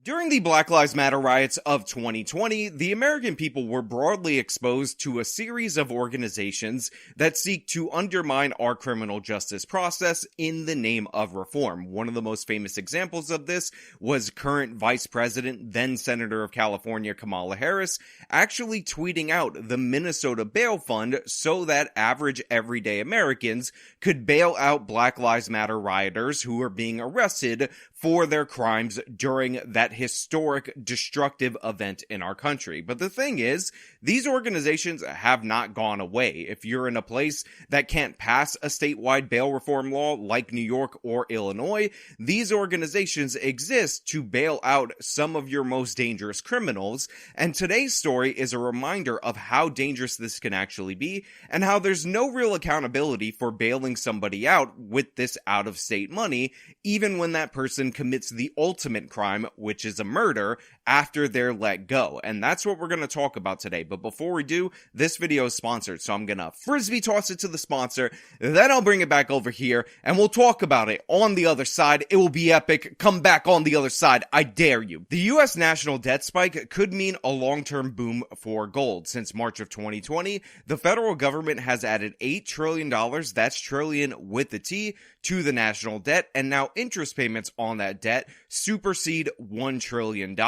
During the Black Lives Matter riots of 2020, the American people were broadly exposed to a series of organizations that seek to undermine our criminal justice process in the name of reform. One of the most famous examples of this was current Vice President, then Senator of California Kamala Harris, actually tweeting out the Minnesota Bail Fund so that average everyday Americans could bail out Black Lives Matter rioters who were being arrested for their crimes during that historic destructive event in our country. But the thing is, these organizations have not gone away. If you're in a place that can't pass a statewide bail reform law like New York or Illinois, these organizations exist to bail out some of your most dangerous criminals. And today's story is a reminder of how dangerous this can actually be and how there's no real accountability for bailing somebody out with this out-of-state money, even when that person commits the ultimate crime, which is a murder, after they're let go. And that's what we're going to talk about today. But before we do, this video is sponsored, so I'm going to frisbee toss it to the sponsor, then I'll bring it back over here, and we'll talk about it on the other side. It will be epic. Come back on the other side. I dare you. The U.S. national debt spike could mean a long-term boom for gold. Since March of 2020, the federal government has added $8 trillion, that's trillion with the T, to the national debt, and now interest payments on that debt supersede $1 trillion.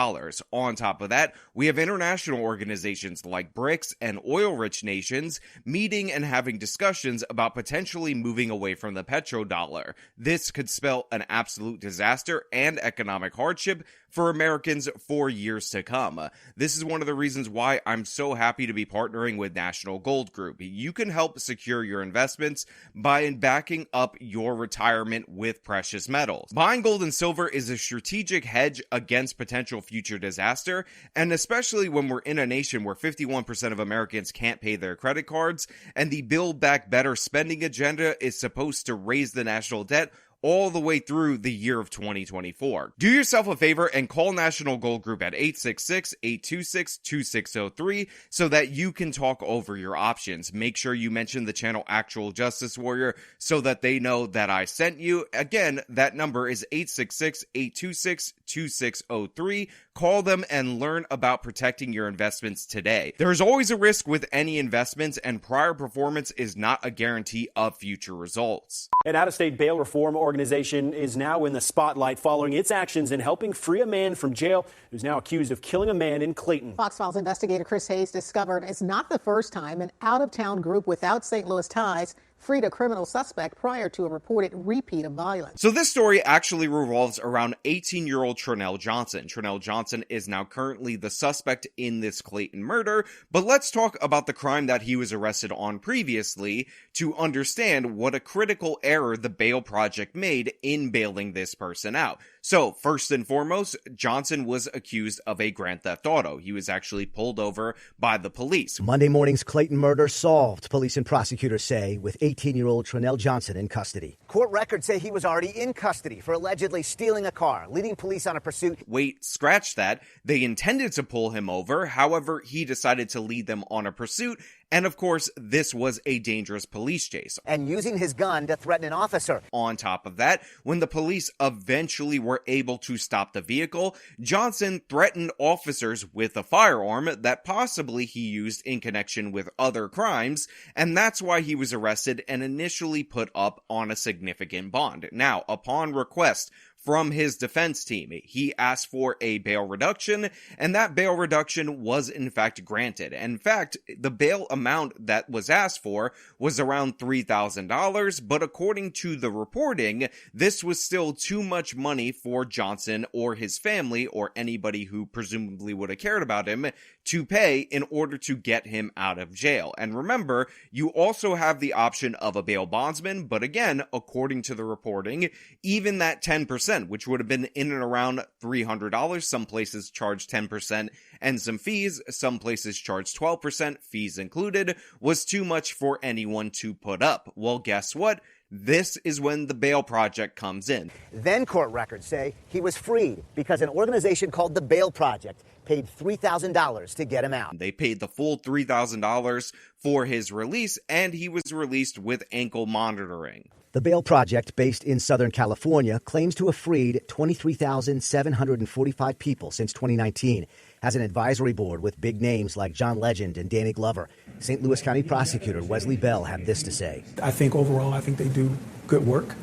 On top of that, we have international organizations like BRICS and oil-rich nations meeting and having discussions about potentially moving away from the petrodollar. This could spell an absolute disaster and economic hardship for Americans for years to come. This is one of the reasons why I'm so happy to be partnering with National Gold Group. You can help secure your investments by backing up your retirement with precious metals. Buying gold and silver is a strategic hedge against potential future disaster, and especially when we're in a nation where 51% of Americans can't pay their credit cards, and the Build Back Better spending agenda is supposed to raise the national debt all the way through the year of 2024. Do yourself a favor and call National Gold Group at 866-826-2603 so that you can talk over your options. Make sure you mention the channel Actual Justice Warrior so that they know that I sent you. Again, that number is 866-826-2603. Call them and learn about protecting your investments today. There is always a risk with any investments, and prior performance is not a guarantee of future results. An out-of-state bail reform organization is now in the spotlight following its actions in helping free a man from jail who's now accused of killing a man in Clayton. Fox Files investigator Chris Hayes discovered it's not the first time an out-of-town group without St. Louis ties freed a criminal suspect prior to a reported repeat of violence. So this story actually revolves around 18-year-old Tronell Johnson. Tronell Johnson is now currently the suspect in this Clayton murder, but let's talk about the crime that he was arrested on previously to understand what a critical error the bail project made in bailing this person out. So, first and foremost, Johnson was accused of a grand theft auto. He was actually pulled over by the police. Monday morning's Clayton murder solved, police and prosecutors say, with 18-year-old Tronell Johnson in custody. Court records say he was already in custody for allegedly stealing a car, leading police on a pursuit. Wait, scratch that. They intended to pull him over. However, he decided to lead them on a pursuit. And of course, this was a dangerous police chase. And using his gun to threaten an officer. On top of that, when the police eventually were able to stop the vehicle, Johnson threatened officers with a firearm that possibly he used in connection with other crimes, and that's why he was arrested and initially put up on a significant bond. Now, upon request from his defense team, he asked for a bail reduction, and that bail reduction was in fact granted. In fact, the bail amount that was asked for was around $3,000, but according to the reporting, this was still too much money for Johnson or his family or anybody who presumably would have cared about him to pay in order to get him out of jail. And remember, you also have the option of a bail bondsman, but again, according to the reporting, even that 10%, which would have been in and around $300, some places charge 10% and some fees, some places charge 12%, fees included, was too much for anyone to put up. Well, guess what? This is when the bail project comes in. Then court records say he was freed because an organization called the Bail Project paid $3,000 to get him out. They paid the full $3,000 for his release, and he was released with ankle monitoring. The Bail Project, based in Southern California, claims to have freed 23,745 people since 2019. Has an advisory board with big names like John Legend and Danny Glover. St. Louis County Prosecutor Wesley Bell had this to say. I think overall, I think they do good work.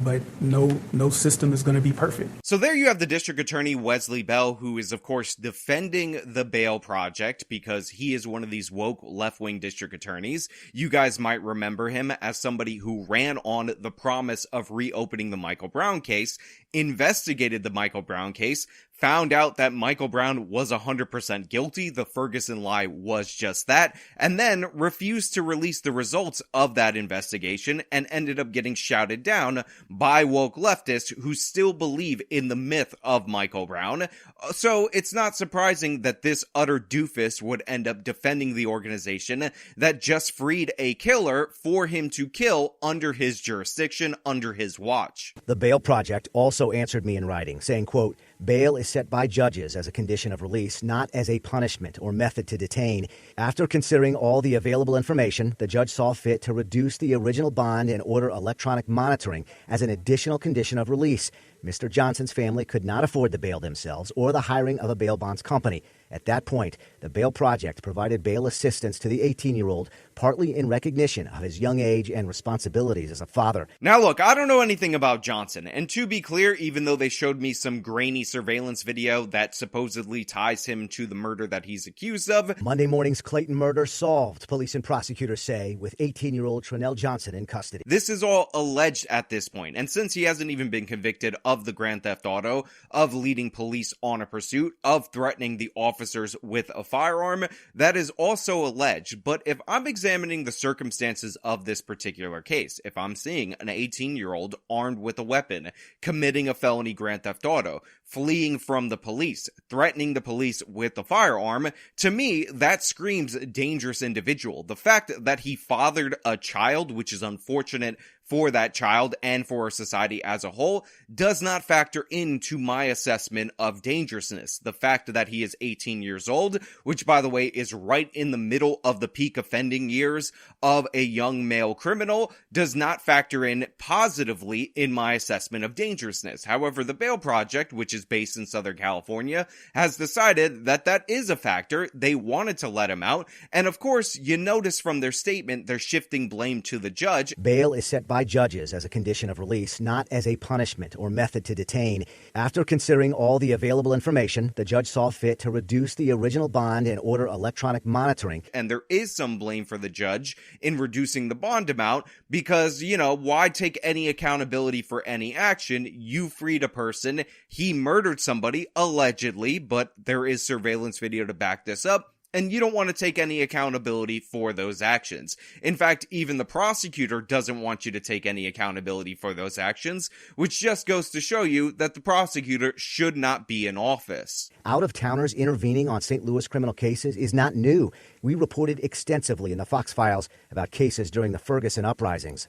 But no system is going to be perfect. So there you have the District Attorney Wesley Bell, who is, of course, defending the Bail Project because he is one of these woke left-wing district attorneys. You guys might remember him as somebody who ran on the promise of reopening the Michael Brown case, investigated the Michael Brown case, found out that Michael Brown was 100% guilty, the Ferguson lie was just that, and then refused to release the results of that investigation and ended up getting shouted down by woke leftists who still believe in the myth of Michael Brown. So it's not surprising that this utter doofus would end up defending the organization that just freed a killer for him to kill under his jurisdiction, under his watch. The Bail Project also answered me in writing, saying, quote, bail is set by judges as a condition of release, not as a punishment or method to detain. After considering all the available information, the judge saw fit to reduce the original bond and order electronic monitoring as an additional condition of release. Mr. Johnson's family could not afford the bail themselves or the hiring of a bail bonds company. At that point, the Bail Project provided bail assistance to the 18-year-old, partly in recognition of his young age and responsibilities as a father. Now look, I don't know anything about Johnson, and to be clear, even though they showed me some grainy surveillance video that supposedly ties him to the murder that he's accused of. Monday morning's Clayton murder solved, police and prosecutors say, with 18-year-old Tronell Johnson in custody. This is all alleged at this point, and since he hasn't even been convicted of the grand theft auto, of leading police on a pursuit, of threatening the officers with a firearm, that is also alleged. But if I'm examining the circumstances of this particular case, if I'm seeing an 18-year-old armed with a weapon, committing a felony grand theft auto, fleeing from the police, threatening the police with a firearm, to me, that screams dangerous individual. The fact that he fathered a child, which is unfortunate for that child and for our society as a whole, does not factor into my assessment of dangerousness. The fact that he is 18 years old, which by the way is right in the middle of the peak offending years of a young male criminal, does not factor in positively in my assessment of dangerousness. However, the Bail Project, which is based in Southern California, has decided that that is a factor. They wanted to let him out, and of course, you notice from their statement, they're shifting blame to the judge. Bail is set by judges as a condition of release, not as a punishment or method to detain. After considering all the available information, the judge saw fit to reduce the original bond and order electronic monitoring. And there is some blame for the judge in reducing the bond amount because, why take any accountability for any action? You freed a person. He murdered somebody, allegedly, but there is surveillance video to back this up. And you don't want to take any accountability for those actions. In fact, even the prosecutor doesn't want you to take any accountability for those actions, which just goes to show you that the prosecutor should not be in office. Out-of-towners intervening on St. Louis criminal cases is not new. We reported extensively in the Fox Files about cases during the Ferguson uprisings.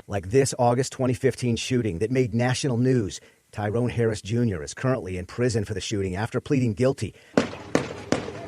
Like this August 2015 shooting that made national news. Tyrone Harris Jr. is currently in prison for the shooting after pleading guilty.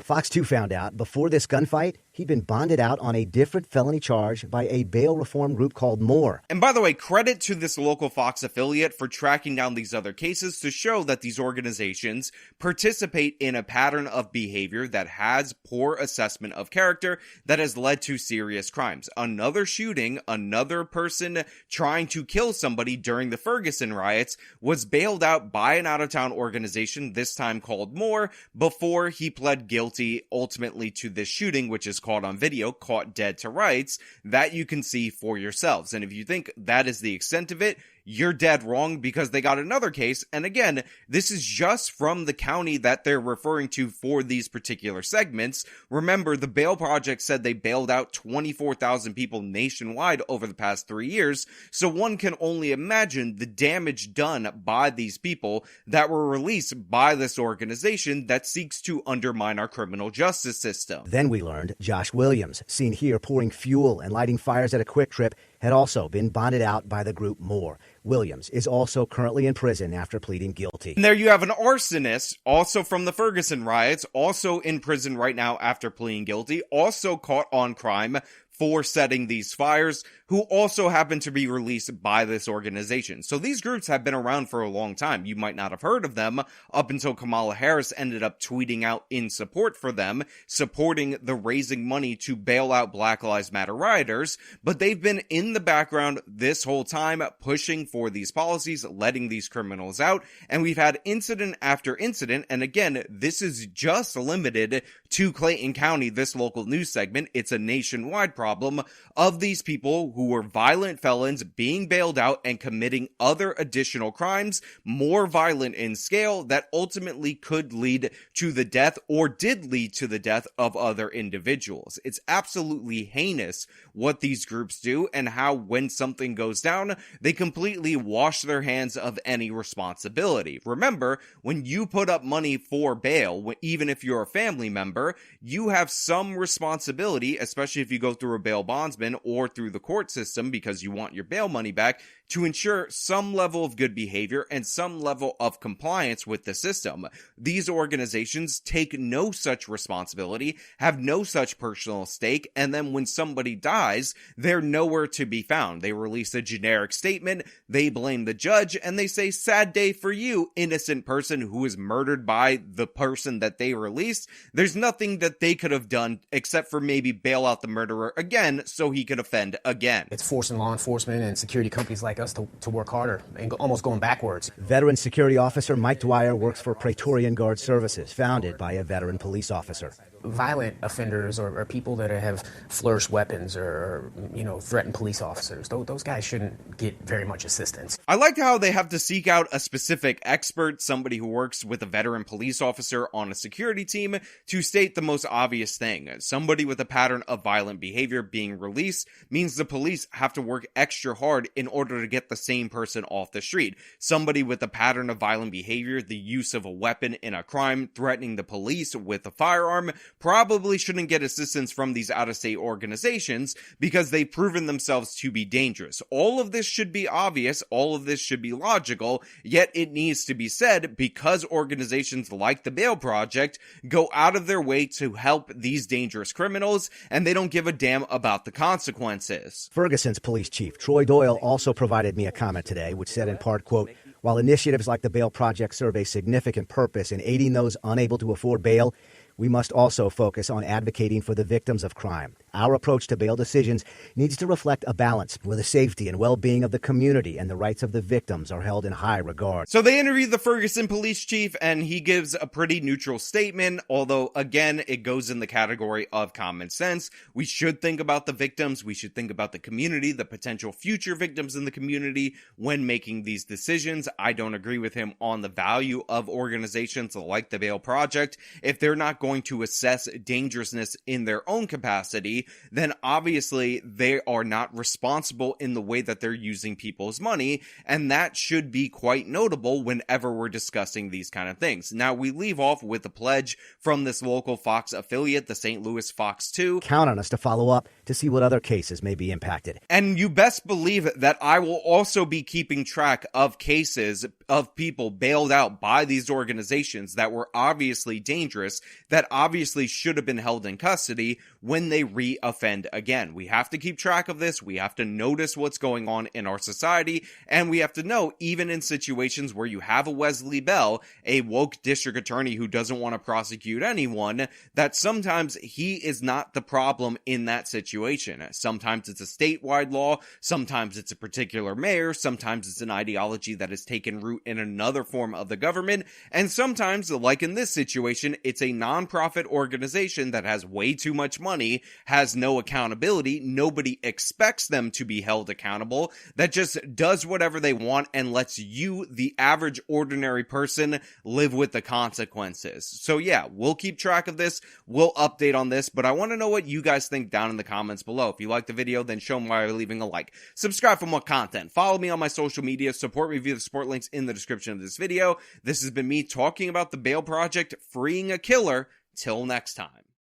Fox 2 found out before this gunfight, he'd been bonded out on a different felony charge by a bail reform group called MORE. And by the way, credit to this local Fox affiliate for tracking down these other cases to show that these organizations participate in a pattern of behavior that has poor assessment of character that has led to serious crimes. Another shooting, another person trying to kill somebody during the Ferguson riots was bailed out by an out-of-town organization, this time called MORE, before he pled guilty ultimately to this shooting, which is caught on video, caught dead to rights, that you can see for yourselves. And if you think that is the extent of it, you're dead wrong, because they got another case. And again, this is just from the county that they're referring to for these particular segments. Remember, the Bail Project said they bailed out 24,000 people nationwide over the past 3 years. So one can only imagine the damage done by these people that were released by this organization that seeks to undermine our criminal justice system. Then we learned Josh Williams, seen here pouring fuel and lighting fires at a Quick Trip, had also been bonded out by the group MORE. Williams is also currently in prison after pleading guilty. And there you have an arsonist, also from the Ferguson riots, also in prison right now after pleading guilty, also caught on crime for setting these fires, who also happen to be released by this organization. So these groups have been around for a long time. You might not have heard of them up until Kamala Harris ended up tweeting out in support for them, supporting the raising money to bail out Black Lives Matter rioters, but they've been in the background this whole time pushing for these policies, letting these criminals out, and we've had incident after incident, and again, this is just limited to Clayton County, this local news segment. It's a nationwide problem of these people who were violent felons being bailed out and committing other additional crimes, more violent in scale, that ultimately could lead to the death or did lead to the death of other individuals. It's absolutely heinous what these groups do, and how when something goes down, they completely wash their hands of any responsibility. Remember, when you put up money for bail, even if you're a family member, you have some responsibility, especially if you go through a bail bondsman or through the court system because you want your bail money back, to ensure some level of good behavior and some level of compliance with the system. These organizations take no such responsibility, have no such personal stake, and then when somebody dies, they're nowhere to be found. They release a generic statement, they blame the judge, and they say, "Sad day for you, innocent person who was murdered by the person that they released." There's nothing that they could have done except for maybe bail out the murderer again so he could offend again. It's forcing law enforcement and security companies like us to work harder and almost going backwards. Veteran security officer Mike Dwyer works for Praetorian Guard Services, founded by a veteran police officer. Violent offenders or people that have flourished weapons or threatened police officers, those guys shouldn't get very much assistance. I like how they have to seek out a specific expert, somebody who works with a veteran police officer on a security team, to state the most obvious thing. Somebody with a pattern of violent behavior being released means the police have to work extra hard in order to get the same person off the street. Somebody with a pattern of violent behavior, the use of a weapon in a crime, threatening the police with a firearm, probably shouldn't get assistance from these out-of-state organizations because they've proven themselves to be dangerous. All of this should be obvious, all of this should be logical, yet it needs to be said because organizations like the Bail Project go out of their way to help these dangerous criminals, and they don't give a damn about the consequences. Ferguson's police chief, Troy Doyle, also provided me a comment today, which said in part, quote, "While initiatives like the Bail Project serve a significant purpose in aiding those unable to afford bail, we must also focus on advocating for the victims of crime. Our approach to bail decisions needs to reflect a balance where the safety and well-being of the community and the rights of the victims are held in high regard." So they interviewed the Ferguson police chief, and he gives a pretty neutral statement, although, again, it goes in the category of common sense. We should think about the victims, we should think about the community, the potential future victims in the community when making these decisions. I don't agree with him on the value of organizations like the Bail Project. If they're not going to assess dangerousness in their own capacity, then obviously they are not responsible in the way that they're using people's money, and that should be quite notable whenever we're discussing these kind of things. Now, we leave off with a pledge from this local Fox affiliate, the St. Louis Fox 2. Count on us to follow up to see what other cases may be impacted. And you best believe that I will also be keeping track of cases of people bailed out by these organizations that were obviously dangerous, that obviously should have been held in custody when they re-offend again. We have to keep track of this. We have to notice what's going on in our society. And we have to know, even in situations where you have a Wesley Bell, a woke district attorney who doesn't want to prosecute anyone, that sometimes he is not the problem in that situation. Sometimes it's a statewide law. Sometimes it's a particular mayor. Sometimes it's an ideology that has taken root in another form of the government. And sometimes, like in this situation, it's a nonprofit organization that has way too much money, has no accountability, nobody expects them to be held accountable, that just does whatever they want and lets you, the average ordinary person, live with the consequences. So yeah, we'll keep track of this, we'll update on this, but I want to know what you guys think down in the comments below. If you like the video, then show me by leaving a like. Subscribe for more content. Follow me on my social media. Support me via the support links in the description of this video. This has been me talking about the Bail Project freeing a killer. Till next time.